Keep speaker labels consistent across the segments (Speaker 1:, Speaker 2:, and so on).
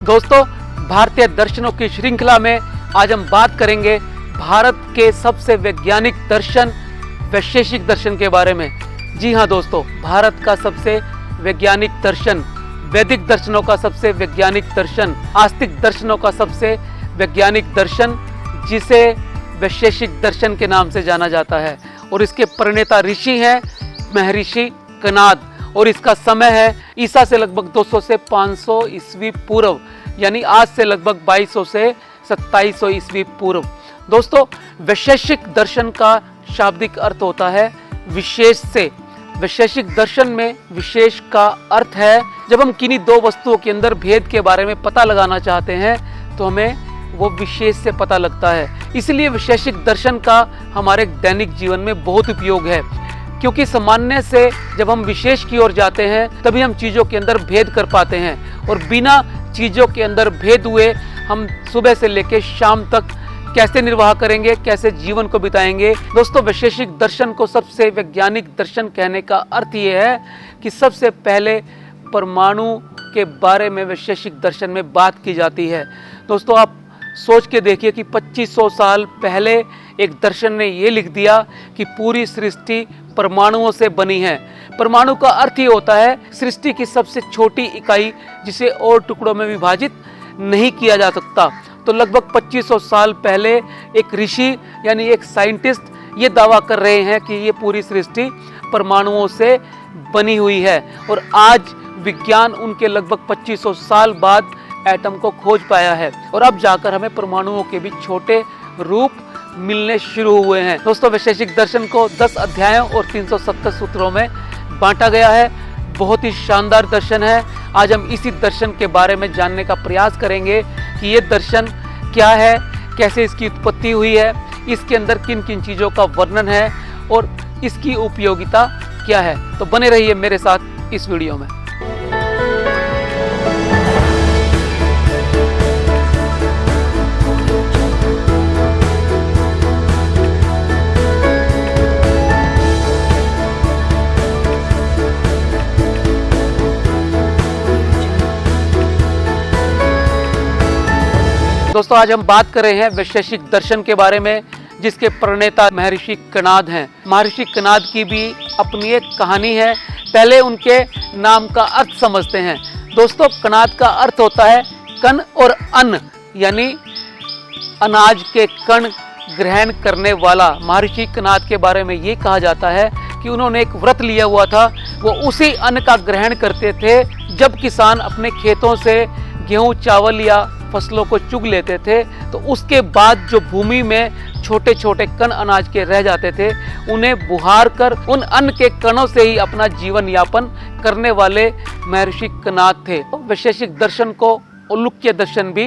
Speaker 1: दोस्तों, भारतीय दर्शनों की श्रृंखला में आज हम बात करेंगे भारत के सबसे वैज्ञानिक दर्शन वैशेषिक दर्शन के बारे में। जी हाँ दोस्तों, भारत का सबसे वैज्ञानिक दर्शन, वैदिक दर्शनों का सबसे वैज्ञानिक दर्शन, आस्तिक दर्शनों का सबसे वैज्ञानिक दर्शन, जिसे वैशेषिक दर्शन के नाम से जाना जाता है। और इसके प्रणेता ऋषि हैं महर्षि कणाद, और इसका समय है ईसा से लगभग 200 से 500 ईस्वी पूर्व, यानी आज से लगभग 2200 से 2700 ईस्वी पूर्व। दोस्तों, वैशेषिक दर्शन का शाब्दिक अर्थ होता है विशेष से। वैशेषिक दर्शन में विशेष का अर्थ है जब हम किन्हीं दो वस्तुओं के अंदर भेद के बारे में पता लगाना चाहते हैं तो हमें वो विशेष से पता लगता है। इसलिए वैशेषिक दर्शन का हमारे दैनिक जीवन में बहुत उपयोग है, क्योंकि सामान्य से जब हम विशेष की ओर जाते हैं तभी हम चीज़ों के अंदर भेद कर पाते हैं, और बिना चीज़ों के अंदर भेद हुए हम सुबह से लेकर शाम तक कैसे निर्वाह करेंगे, कैसे जीवन को बिताएंगे। दोस्तों, वैशेषिक दर्शन को सबसे वैज्ञानिक दर्शन कहने का अर्थ ये है कि सबसे पहले परमाणु के बारे में वैशेषिक दर्शन में बात की जाती है। दोस्तों, आप सोच के देखिए कि 2500 साल पहले एक दर्शन ने ये लिख दिया कि पूरी सृष्टि परमाणुओं से बनी है। परमाणु का अर्थ ही होता है सृष्टि की सबसे छोटी इकाई, जिसे और टुकड़ों में विभाजित नहीं किया जा सकता। तो लगभग 2500 साल पहले एक ऋषि यानी एक साइंटिस्ट ये दावा कर रहे हैं कि ये पूरी सृष्टि परमाणुओं से बनी हुई है, और आज विज्ञान उनके लगभग 2500 साल बाद एटम को खोज पाया है, और अब जाकर हमें परमाणुओं के भी छोटे रूप मिलने शुरू हुए हैं। दोस्तों, वैशेषिक दर्शन को 10 अध्यायों और 370 सूत्रों में बांटा गया है। बहुत ही शानदार दर्शन है। आज हम इसी दर्शन के बारे में जानने का प्रयास करेंगे कि ये दर्शन क्या है, कैसे इसकी उत्पत्ति हुई है, इसके अंदर किन किन चीज़ों का वर्णन है और इसकी उपयोगिता क्या है। तो बने रहिए मेरे साथ इस वीडियो में। दोस्तों, आज हम बात कर रहे हैं वैशेषिक दर्शन के बारे में, जिसके प्रणेता महर्षि कणाद हैं। महर्षि कणाद की भी अपनी एक कहानी है। पहले उनके नाम का अर्थ समझते हैं। दोस्तों, कणाद का अर्थ होता है कण और अन्न, यानी अनाज के कण ग्रहण करने वाला। महर्षि कणाद के बारे में ये कहा जाता है कि उन्होंने एक व्रत लिया हुआ था। वो उसी अन्न का ग्रहण करते थे जब किसान अपने खेतों से गेहूं, चावल या फसलों को चुग लेते थे, तो उसके बाद जो भूमि में छोटे छोटे कण अनाज के रह जाते थे, उन्हें बुहार कर उन अन्न के कणों से ही अपना जीवन यापन करने वाले महर्षि कणाद थे। वैशेषिक दर्शन को औलुक्य दर्शन भी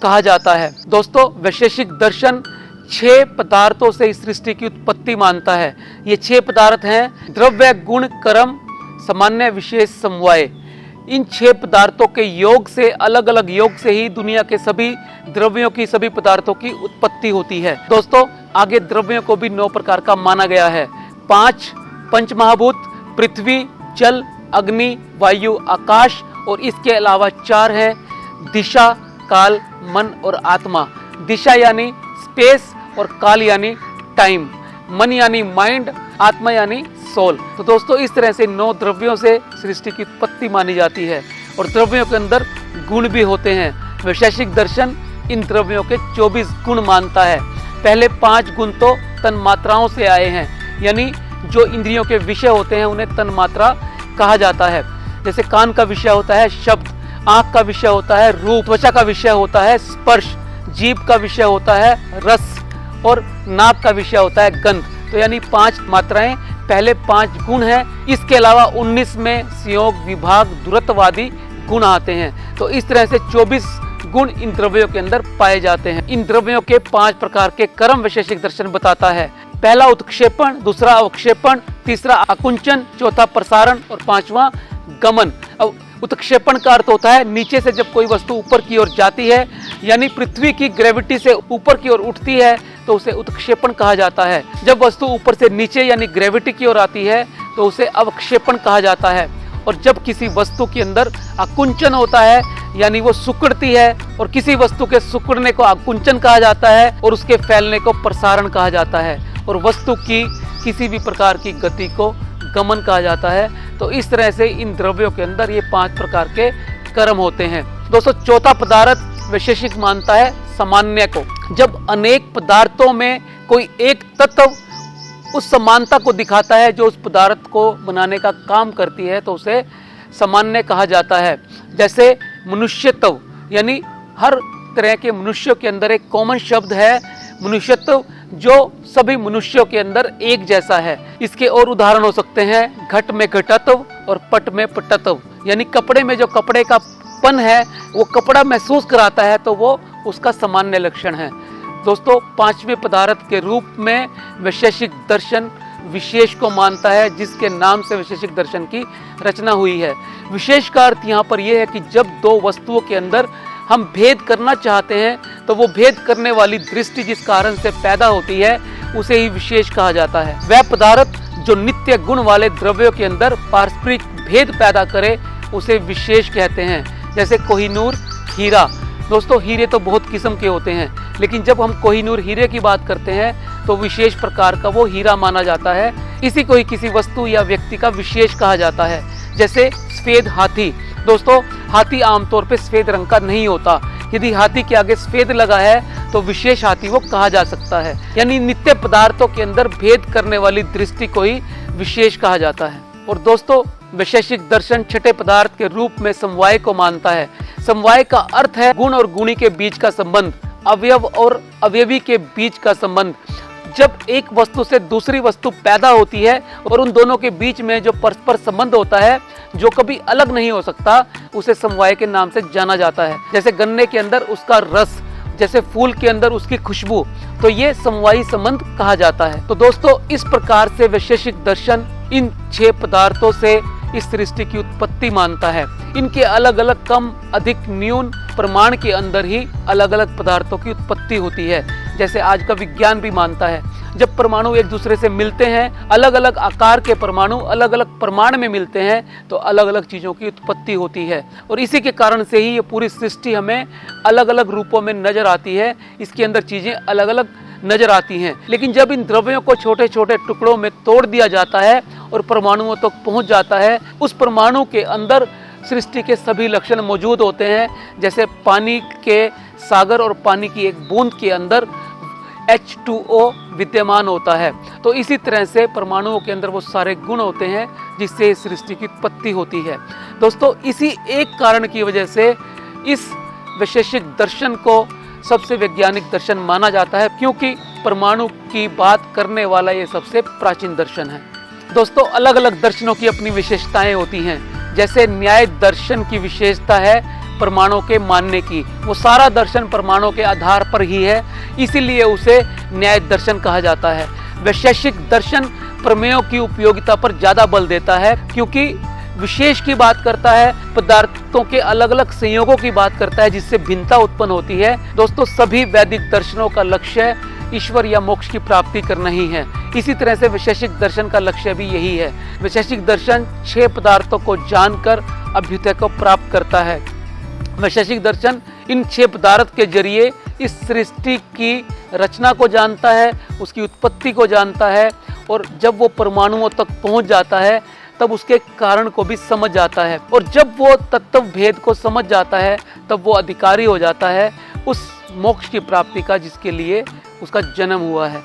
Speaker 1: कहा जाता है। दोस्तों, वैशेषिक दर्शन 6 पदार्थों से इस सृष्टि की उत्पत्ति मानता है। ये 6 पदार्थ हैं द्रव्य, गुण, कर्म, सामान्य, विशेष, समवाय। इन 6 पदार्थों के योग से, अलग अलग योग से ही दुनिया के सभी द्रव्यों की, सभी पदार्थों की उत्पत्ति होती है। दोस्तों, आगे द्रव्यों को भी 9 प्रकार का माना गया है। 5 पंचमहाभूत, पृथ्वी, जल, अग्नि, वायु, आकाश, और इसके अलावा 4 हैं दिशा, काल, मन और आत्मा। दिशा यानी स्पेस और काल यानी टाइम, मन यानी माइंड, आत्मा यानी सोल। तो दोस्तों, इस तरह से 9 द्रव्यों से सृष्टि की उत्पत्ति मानी जाती है, और द्रव्यों के अंदर गुण भी होते हैं। वैशेषिक दर्शन इन द्रव्यों के 24 गुण मानता है। पहले 5 गुण तो तन्मात्राओं से आए हैं, यानी जो इंद्रियों के विषय होते हैं उन्हें तन्मात्रा कहा जाता है। जैसे कान का विषय होता है शब्द, आंख का विषय होता है रूप, त्वचा का विषय होता है स्पर्श, जीभ का विषय होता है रस, और नाक का विषय होता है गंध। तो यानी 5 मात्राएं, पहले 5 गुण हैं। इसके अलावा 19 में संयोग, विभाग, दूरत्ववादी गुण आते हैं। तो इस तरह से 24 गुण इन द्रव्यों के अंदर पाए जाते हैं। इन द्रव्यों के 5 प्रकार के कर्म वैशेषिक दर्शन बताता है। पहला उत्क्षेपण, दूसरा अवक्षेपण, तीसरा आकुंचन, चौथा प्रसारण और 5वां गमन। अब उत्क्षेपण का अर्थ होता है नीचे से जब कोई वस्तु ऊपर की ओर जाती है, यानी पृथ्वी की ग्रेविटी से ऊपर की ओर उठती है तो उसे उत्क्षेपण कहा जाता है। जब वस्तु ऊपर से नीचे यानी ग्रेविटी की ओर आती है तो उसे अवक्षेपण कहा जाता है। और जब किसी वस्तु के अंदर आकुंचन होता है यानी वो सिकुड़ती है, और किसी वस्तु के सिकुड़ने को आकुंचन कहा जाता है और उसके फैलने को प्रसारण कहा जाता है, और वस्तु की किसी भी प्रकार की गति को गमन कहा जाता है। तो इस तरह से इन द्रव्यों के अंदर ये 5 प्रकार के कर्म होते हैं। दोस्तों, चौथा पदार्थ वैशेषिक मानता है सामान्य को। जब अनेक पदार्थों में कोई एक तत्व उस समानता को दिखाता है जो उस पदार्थ को बनाने का काम करती है, तो उसे सामान्य कहा जाता है। जैसे मनुष्यत्व, यानी हर तरह के मनुष्यों के अंदर एक कॉमन शब्द है मनुष्यत्व, जो सभी मनुष्यों के अंदर एक जैसा है। इसके और उदाहरण हो सकते हैं घट में घटत्व और पट में पटत्व, यानी कपड़े में जो कपड़े का पन है वो कपड़ा महसूस कराता है, तो वो उसका सामान्य लक्षण है। दोस्तों, 5वें पदार्थ के रूप में वैशेषिक दर्शन विशेष को मानता है, जिसके नाम से वैशेषिक दर्शन की रचना हुई है। विशेष का अर्थ यहाँ पर यह है कि जब दो वस्तुओं के अंदर हम भेद करना चाहते हैं, तो वो भेद करने वाली दृष्टि जिस कारण से पैदा होती है उसे ही विशेष कहा जाता है। वह पदार्थ जो नित्य गुण वाले द्रव्यों के अंदर पारस्परिक भेद पैदा करे उसे विशेष कहते हैं। जैसे कोहिनूर, हीरा। दोस्तों, हीरे तो बहुत किस्म के होते हैं, लेकिन जब हम कोहिनूर हीरे की बात करते हैं तो विशेष प्रकार का वो हीरा माना जाता है। इसी को ही किसी वस्तु या व्यक्ति का विशेष कहा जाता है। जैसे सफेद हाथी। दोस्तों, हाथी आमतौर पे सफेद रंग का नहीं होता। यदि हाथी के आगे सफेद लगा है तो विशेष हाथी वो कहा जा सकता है। यानी नित्य पदार्थों के अंदर भेद करने वाली दृष्टि को ही विशेष कहा जाता है। और दोस्तों, वैशेषिक दर्शन छठे पदार्थ के रूप में समवाय को मानता है। समवाय का अर्थ है गुण और गुणी के बीच का संबंध, अवयव और अवयवी के बीच का संबंध। जब एक वस्तु से दूसरी वस्तु पैदा होती है और उन दोनों के बीच में जो परस्पर संबंध होता है जो कभी अलग नहीं हो सकता, उसे समवाय के नाम से जाना जाता है। जैसे गन्ने के अंदर उसका रस, जैसे फूल के अंदर उसकी खुशबू, तो ये समवायी संबंध कहा जाता है। तो दोस्तों, इस प्रकार से वैशेषिक दर्शन इन 6 पदार्थों से इस सृष्टि की उत्पत्ति मानता है। इनके अलग अलग कम अधिक न्यून प्रमाण के अंदर ही अलग अलग पदार्थों की उत्पत्ति होती है। जैसे आज का विज्ञान भी मानता है, जब परमाणु एक दूसरे से मिलते हैं, अलग अलग आकार के परमाणु अलग अलग प्रमाण में मिलते हैं, तो अलग अलग चीज़ों की उत्पत्ति होती है। और इसी के कारण से ही ये पूरी सृष्टि हमें अलग अलग रूपों में नजर आती है। इसके अंदर चीज़ें अलग अलग नजर आती हैं। लेकिन जब इन द्रव्यों को छोटे छोटे टुकड़ों में तोड़ दिया जाता है और परमाणुओं तक पहुंच जाता है, उस परमाणु के अंदर सृष्टि के सभी लक्षण मौजूद होते हैं। जैसे पानी के सागर और पानी की एक बूंद के अंदर H2O विद्यमान होता है, तो इसी तरह से परमाणुओं के अंदर वो सारे गुण होते हैं जिससे सृष्टि की उत्पत्ति होती है। दोस्तों, इसी एक कारण की वजह से इस वैशेषिक दर्शन को सबसे वैज्ञानिक दर्शन माना जाता है, क्योंकि परमाणु की बात करने वाला ये सबसे प्राचीन दर्शन है। दोस्तों, अलग अलग दर्शनों की अपनी विशेषताएं होती हैं। जैसे न्याय दर्शन की विशेषता है परमाणु के मानने की, वो सारा दर्शन परमाणु के आधार पर ही है, इसीलिए उसे न्याय दर्शन कहा जाता है। वैशेषिक दर्शन प्रमेयों की उपयोगिता पर ज्यादा बल देता है, क्योंकि विशेष की बात करता है, पदार्थों के अलग अलग संयोगों की बात करता है जिससे भिन्नता उत्पन्न होती है। दोस्तों, सभी वैदिक दर्शनों का लक्ष्य ईश्वर या मोक्ष की प्राप्ति करना ही है। इसी तरह से वैशेषिक दर्शन का लक्ष्य भी यही है। वैशेषिक दर्शन 6 पदार्थों को जानकर अभ्युदय को प्राप्त करता है। वैशेषिक दर्शन इन 6 पदार्थ के जरिए इस सृष्टि की रचना को जानता है, उसकी उत्पत्ति को जानता है, और जब वो परमाणुओं तक पहुंच जाता है तब उसके कारण को भी समझ जाता है। और जब वो तत्व भेद को समझ जाता है तब वो अधिकारी हो जाता है उस मोक्ष की प्राप्ति का जिसके लिए उसका जन्म हुआ है।